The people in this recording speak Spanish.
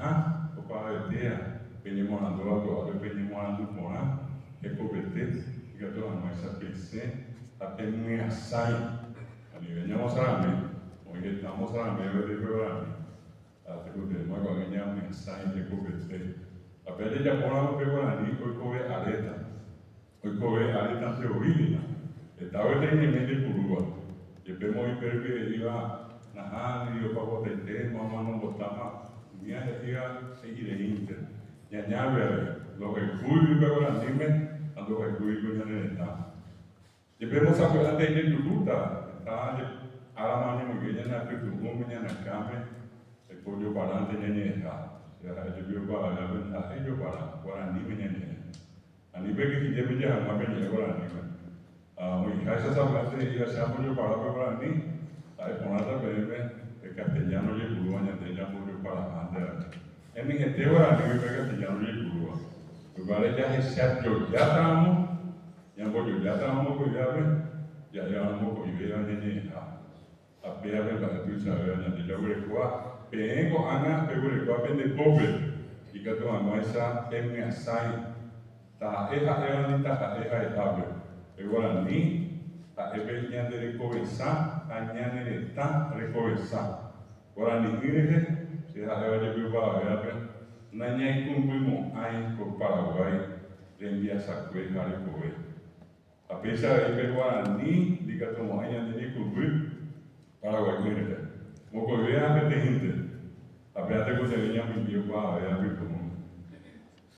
ah, o para vetea, venimos a do venimos a do morar, é converter, que eu tô mais a pensar, até minha sai, ali venhamos a mim, onde estamos a mim, eu digo a mim, até que o mais alguém a minha sai de converter, a pele já por lá pegou ali, foi correr areta, teoria, estava treinamento de curva, e pelo que iba na área, eu para botar tema, mas não botava, minha ia seguir inter, e a nave, lo que fui pegou ali, ando que fui com a neta. E pelo sabe até que tudo tá, alamani mungkin na tudo, mungkin na kame, e por eu parar tem neta. Ya, eu para lá, eu para ali menina. Ani bagi kita punya hamba punya orang ni kan. Mungkin saya sahaja ia siapa juga para orang ni, saya pernah tak berapa, Castellano je dulu, hanya Castellano je para anda. Ini kita orang ni Castellano je dulu. Berbalik jadi siap juga tamu, yang boleh juga tamu kau apa, ya tamu kau ibadah ni. Apa yang kita bisa yang tidak boleh kuat, pengen kau anak boleh kuat pendek pobre. Jika tuan masa emnya sai. Ta eha ni ta eha etabe. Agora ni ta ebe nya de recomeçar, a nya de ta recomeçar. Agora ni igreja se ha de viva ebe na nya cumprimos ai por Paraguay rendia sacue hare coe. A pesar de que agora ni diga como nya de cumprir Paraguay igreja. Mo coe a gente. A pesar de que se venha me viu para ebe como